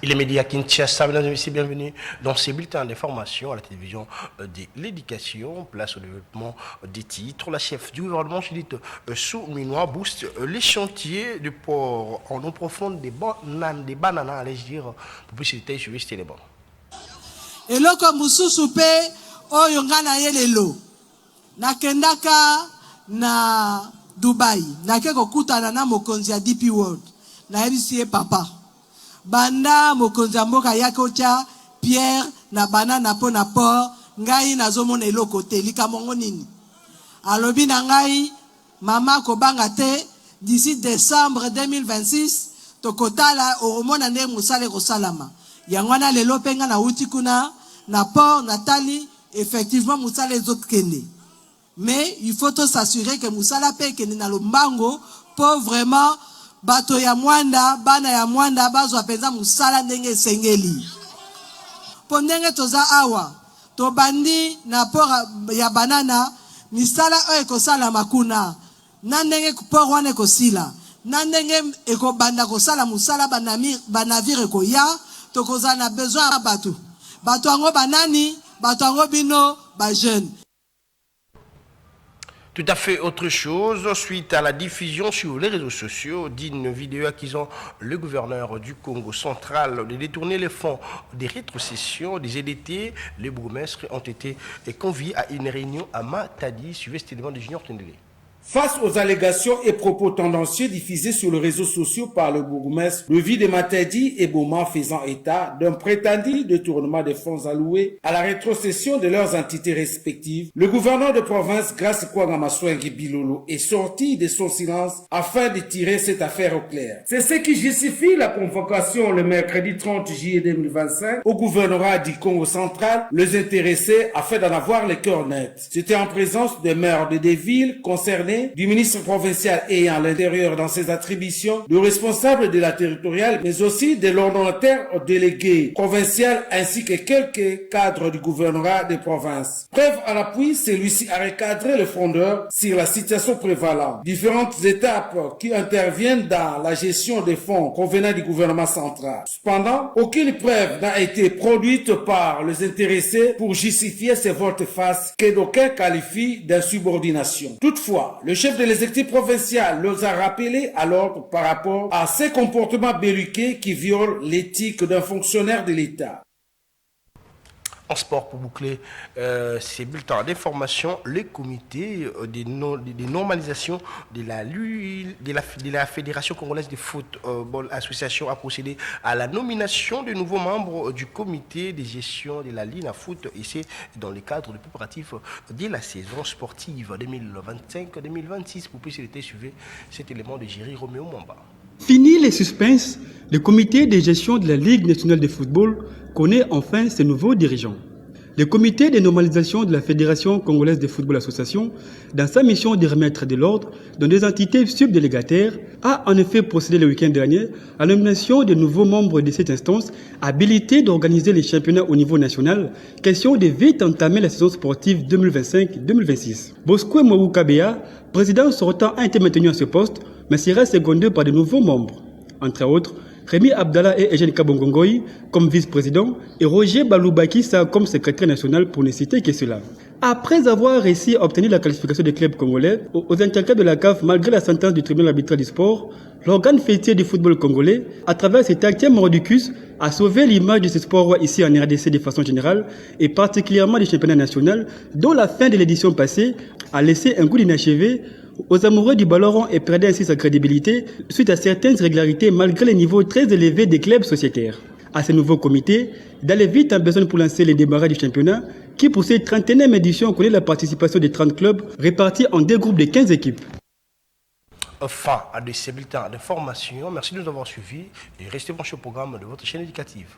Il est médias Kinshasa, mesdames et messieurs, bienvenue dans ces bulletins d'information à la télévision de l'éducation. Place au développement des titres. La chef du gouvernement, Judith Souminois, booste les chantiers du port en eau profonde des bananes, allez-je dire, pour plus de détails sur les bancs. Et là, comme vous soupez, oh, yongana yelelo. Nakendaka na Dubai. Nakeko kutana na mokonzi ya DP World. Na ebisiye papa. Banda mokonzi mboka yakocha Pierre na banana po na port ngai nazomona eloko te likamongo nini alobi na ngai mama kobanga te d'ici décembre 2026 tokotala oromona nde musale kosalama yangwana lelo penga na uti kuna na port natali effectivement musale zotkende mais il faut s'assurer que musala pe kende na lombango pour vraiment bato ya mwanda bana ya mwanda bazwa penza musala ndenge sengeli pondenge toza awa to bandi na pora ya banana misala oyo ekosala makuna na ndenge port wana ekosila na ndenge ekobanda kosala musala banavire ekoya tokoza na besoin ya bato yango banani bato yango bino ba jeune. Tout à fait autre chose, suite à la diffusion sur les réseaux sociaux d'une vidéo accusant le gouverneur du Congo central de détourner les fonds des rétrocessions des EDT, les bourgmestres ont été conviés à une réunion à Matadi, suivez cet élément de Junior Tendele. Face aux allégations et propos tendancieux diffusés sur les réseaux sociaux par le bourgmestre, le vie de Matadi et Boma faisant état d'un prétendu détournement des fonds alloués à la rétrocession de leurs entités respectives, le gouverneur de province, Grace Kouangamaswengi Bilolo, est sorti de son silence afin de tirer cette affaire au clair. C'est ce qui justifie la convocation le mercredi 30 juillet 2025 au gouvernorat du Congo central, les intéressés afin d'en avoir les cœurs nets. C'était en présence des maires de des villes concernées, du ministre provincial ayant l'intérieur dans ses attributions, du responsable de la territoriale, mais aussi de l'ordonnateur délégué provincial ainsi que quelques cadres du gouvernorat des provinces. Preuve à l'appui, celui-ci a recadré le fondeur sur la situation prévalente. Différentes étapes qui interviennent dans la gestion des fonds provenant du gouvernement central. Cependant, aucune preuve n'a été produite par les intéressés pour justifier ces volte-face que d'aucuns qualifient d'insubordination. Toutefois, le chef de l'exécutif provincial leur a rappelé à l'ordre par rapport à ces comportements belliqueux qui violent l'éthique d'un fonctionnaire de l'État. En sport, pour boucler ces bulletins d'information, le comité de normalisation de la Fédération congolaise de football association a procédé à la nomination de nouveaux membres du comité de gestion de la Ligue à foot, et c'est dans le cadre du préparatif de la saison sportive 2025-2026. Pour plus de suivre cet élément de Jerry Roméo Mwamba. Fini les suspens, le comité de gestion de la Ligue nationale de football connaît enfin ses nouveaux dirigeants. Le comité de normalisation de la Fédération congolaise de football association, dans sa mission de remettre de l'ordre dans des entités subdélégataires, a en effet procédé le week-end dernier à la nomination de nouveaux membres de cette instance habilités d'organiser les championnats au niveau national, question de vite entamer la saison sportive 2025-2026. Bosco Moukoubea, président sortant, a été maintenu à ce poste, mais sera secondé par de nouveaux membres. Entre autres, Rémi Abdallah et Eugène Kabongongoy comme vice-président et Roger Baloubakissa comme secrétaire national pour ne citer que cela. Après avoir réussi à obtenir la qualification des clubs congolais aux interclubs de la CAF malgré la sentence du tribunal arbitral du sport, l'organe fêtier du football congolais, à travers cet acte mordicus, a sauvé l'image de ce sport ici en RDC de façon générale et particulièrement du championnat national, dont la fin de l'édition passée a laissé un goût d'inachevé aux amoureux du ballon rond et perdait ainsi sa crédibilité suite à certaines irrégularités malgré les niveaux très élevés des clubs sociétaires. À ce nouveau comité, d'aller vite en besoin pour lancer les démarrages du championnat qui pour cette 31e édition connaît la participation de 30 clubs répartis en deux groupes de 15 équipes. Fin à de ces bulletins d'information. Merci de nous avoir suivis et restez branchés au programme de votre chaîne éducative.